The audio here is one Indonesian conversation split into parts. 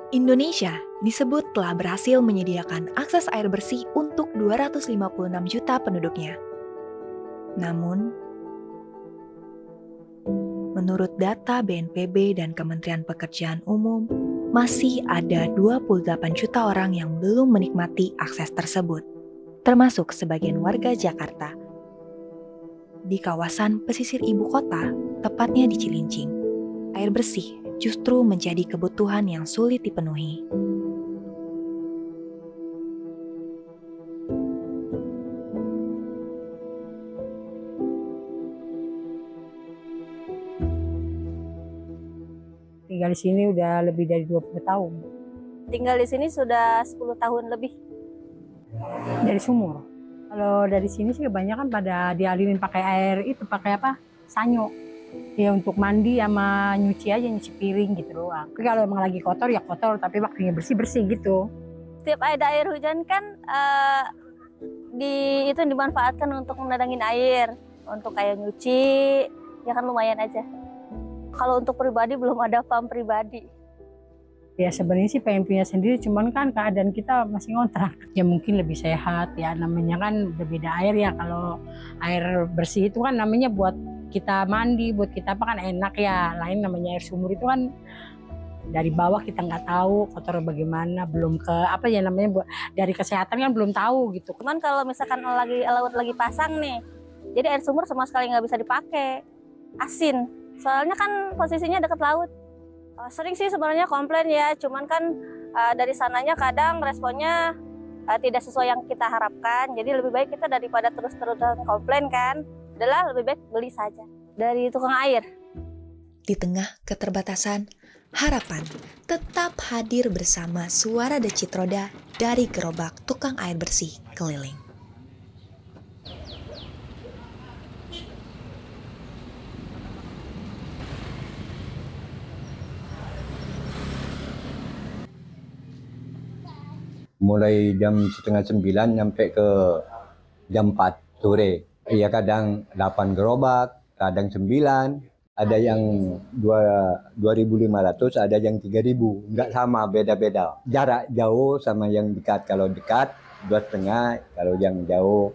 Indonesia disebut telah berhasil menyediakan akses air bersih untuk 256 juta penduduknya. Namun, menurut data BNPB dan Kementerian Pekerjaan Umum, masih ada 28 juta orang yang belum menikmati akses tersebut, termasuk sebagian warga Jakarta. Di kawasan pesisir ibu kota, tepatnya di Cilincing, air bersih justru menjadi kebutuhan yang sulit dipenuhi. Tinggal di sini udah lebih dari 20 tahun. Tinggal di sini sudah 10 tahun lebih. Dari sumur. Kalau dari sini sih kebanyakan pada dialirin pakai air itu, pakai apa? Sanyo. Ya untuk mandi sama nyuci aja, nyuci piring gitu doang. Tapi kalau emang lagi kotor ya kotor, tapi waktunya bersih-bersih gitu. Setiap ada air hujan kan itu dimanfaatkan untuk menadangin air, untuk kayak nyuci, ya kan lumayan aja. Kalau untuk pribadi belum ada pump pribadi. Ya sebenarnya sih pengen punya sendiri, cuman kan keadaan kita masih ngontrak. Ya mungkin lebih sehat ya, namanya kan berbeda air ya. Kalau air bersih itu kan namanya buat kita mandi, buat kita apa kan enak ya. Lain namanya air sumur itu kan dari bawah kita nggak tahu kotor bagaimana, belum ke apa ya namanya, dari kesehatan kan belum tahu gitu. Cuman kalau misalkan laut lagi pasang nih, jadi air sumur sama sekali nggak bisa dipakai, asin. Soalnya kan posisinya dekat laut. Sering sih sebenarnya komplain ya, cuman kan dari sananya kadang responnya tidak sesuai yang kita harapkan. Jadi lebih baik kita daripada terus-terusan komplain kan, adalah lebih baik beli saja dari tukang air. Di tengah keterbatasan, harapan tetap hadir bersama suara decit roda dari gerobak tukang air bersih keliling. Mulai jam setengah 9 sampai ke jam 4 sore. Ya kadang 8 gerobak, kadang 9, ada yang 2.500, ada yang 3.000. Enggak sama, beda-beda. Jarak jauh sama yang dekat. Kalau dekat 2,5, kalau yang jauh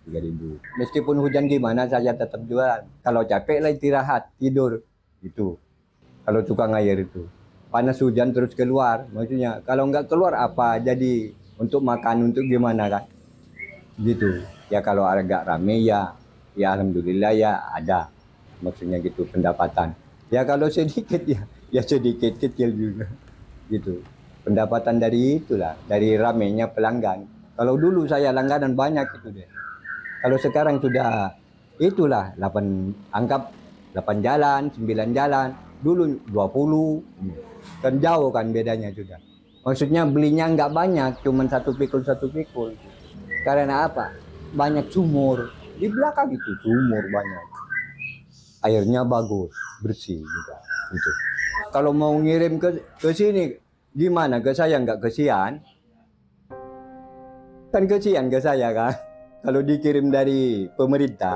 3.000. Meskipun hujan gimana saya tetap jualan. Kalau capek lah istirahat, tidur gitu. Kalau tukang air itu. Panas hujan terus keluar, maksudnya kalau nggak keluar apa jadi untuk makan, untuk gimana kan gitu ya. Kalau agak rame ya alhamdulillah ya ada, maksudnya gitu pendapatan ya. Kalau sedikit ya sedikit, kecil juga gitu pendapatan dari itulah, dari ramenya pelanggan. Kalau dulu saya langganan banyak itu deh, kalau sekarang sudah itulah 8, anggap 8 jalan 9 jalan, dulu 20. Kan jauh kan bedanya sudah. Maksudnya belinya nggak banyak, cuma satu pikul. Karena apa? Banyak sumur. Di belakang itu sumur banyak. Airnya bagus, bersih juga. Gitu. Kalau mau ngirim ke sini, gimana? Ke saya nggak kesian? Kan kesian ke saya kan? Kalau dikirim dari pemerintah,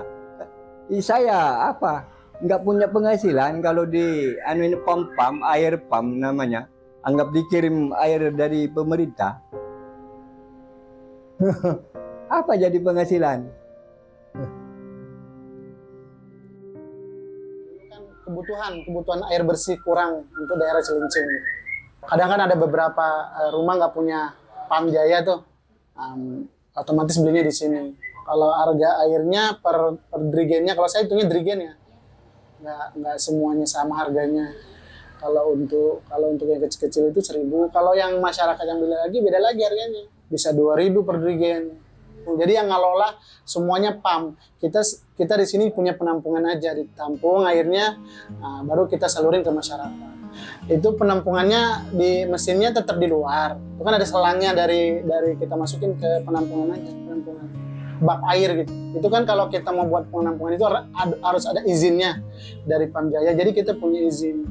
saya apa? Nggak punya penghasilan. Kalau di pump air pump namanya, anggap dikirim air dari pemerintah. Apa jadi penghasilan? Kebutuhan air bersih kurang untuk daerah Cilincing. Kadang kan ada beberapa rumah nggak punya pam jaya tuh, otomatis belinya di sini. Kalau harga airnya per drigennya, kalau saya hitungnya drigen ya, nggak semuanya sama harganya. Kalau untuk yang kecil-kecil itu 1.000. Kalau yang masyarakat yang beli lagi beda lagi harganya, bisa 2.000 per drigen. Jadi yang ngelola semuanya pam. Kita di sini punya penampungan aja, ditampung airnya, baru kita salurin ke masyarakat. Itu penampungannya di mesinnya tetap di luar. Itu kan ada selangnya dari kita masukin ke penampungan aja, penampungan bak air gitu. Itu kan kalau kita mau buat penampungan itu harus ada izinnya dari Pamjaya. Jadi kita punya izin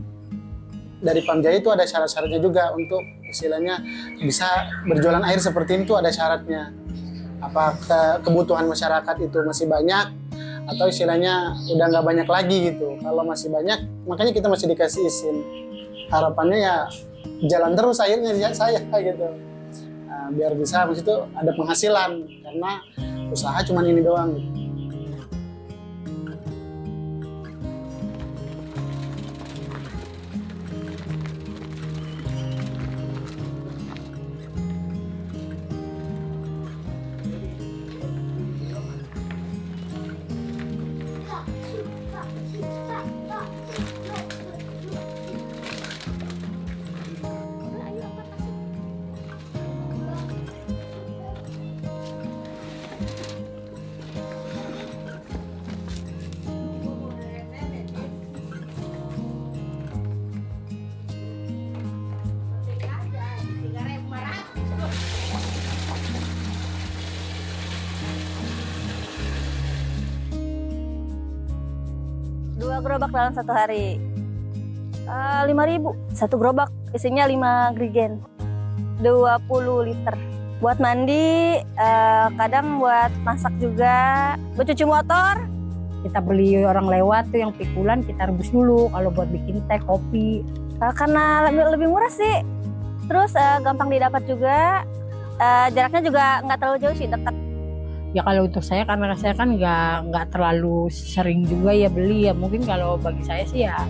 dari Pamjaya, itu ada syarat-syaratnya juga untuk istilahnya bisa berjualan air seperti ini, itu ada syaratnya. Apa kebutuhan masyarakat itu masih banyak atau istilahnya udah nggak banyak lagi gitu. Kalau masih banyak, makanya kita masih dikasih izin. Harapannya ya jalan terus akhirnya saya gitu. Biar bisa habis itu ada penghasilan karena usaha cuma ini doang gitu. Dua gerobak dalam satu hari. 5.000 satu gerobak, isinya 5 grigen, 20 liter. Buat mandi, kadang buat masak juga, buat cuci motor. Kita beli orang lewat tuh yang pikulan kita rebus dulu kalau buat bikin teh, kopi. Karena lebih murah sih, terus gampang didapat juga, jaraknya juga nggak terlalu jauh sih, dekat. Ya kalau untuk saya karena saya kan nggak terlalu sering juga ya beli ya, mungkin kalau bagi saya sih ya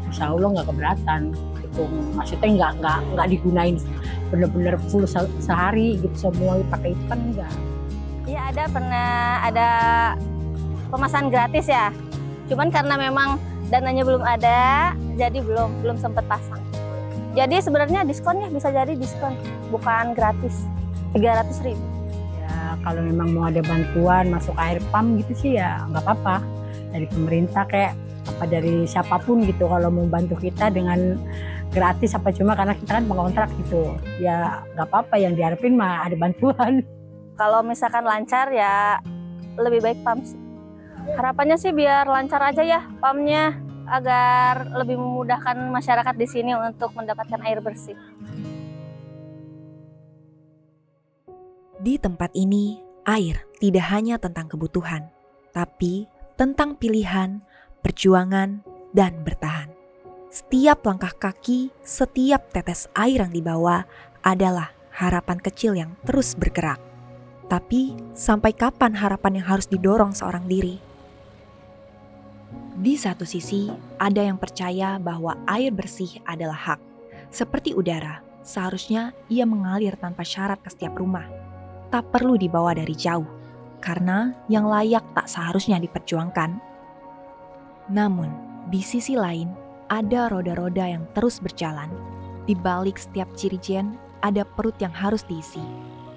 insya Allah nggak keberatan gitu. Maksudnya nggak digunain bener-bener full sehari gitu semua pakai itu kan enggak. Iya pernah ada pemasanan gratis ya, cuman karena memang dananya belum ada jadi belum sempat pasang. Jadi sebenarnya diskonnya bisa jadi diskon, bukan gratis, 300.000. Ya kalau memang mau ada bantuan masuk air pump gitu sih ya nggak apa-apa, dari pemerintah kayak apa dari siapapun gitu, kalau mau bantu kita dengan gratis apa cuma karena kita kan pengontrak gitu ya nggak apa-apa, yang diharapin mah ada bantuan. Kalau misalkan lancar ya lebih baik pump sih. Harapannya sih biar lancar aja ya pumpnya, agar lebih memudahkan masyarakat di sini untuk mendapatkan air bersih. Di tempat ini, air tidak hanya tentang kebutuhan, tapi tentang pilihan, perjuangan, dan bertahan. Setiap langkah kaki, setiap tetes air yang dibawa adalah harapan kecil yang terus bergerak. Tapi, sampai kapan harapan yang harus didorong seorang diri? Di satu sisi, ada yang percaya bahwa air bersih adalah hak. Seperti udara, seharusnya ia mengalir tanpa syarat ke setiap rumah. Tak perlu dibawa dari jauh, karena yang layak tak seharusnya diperjuangkan. Namun, di sisi lain, ada roda-roda yang terus berjalan. Di balik setiap cirijen, ada perut yang harus diisi.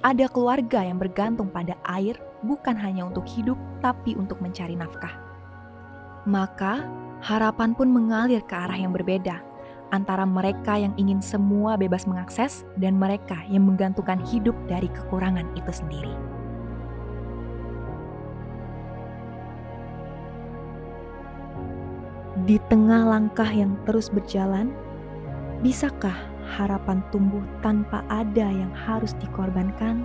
Ada keluarga yang bergantung pada air, bukan hanya untuk hidup, tapi untuk mencari nafkah. Maka, harapan pun mengalir ke arah yang berbeda, antara mereka yang ingin semua bebas mengakses dan mereka yang menggantungkan hidup dari kekurangan itu sendiri. Di tengah langkah yang terus berjalan, bisakah harapan tumbuh tanpa ada yang harus dikorbankan?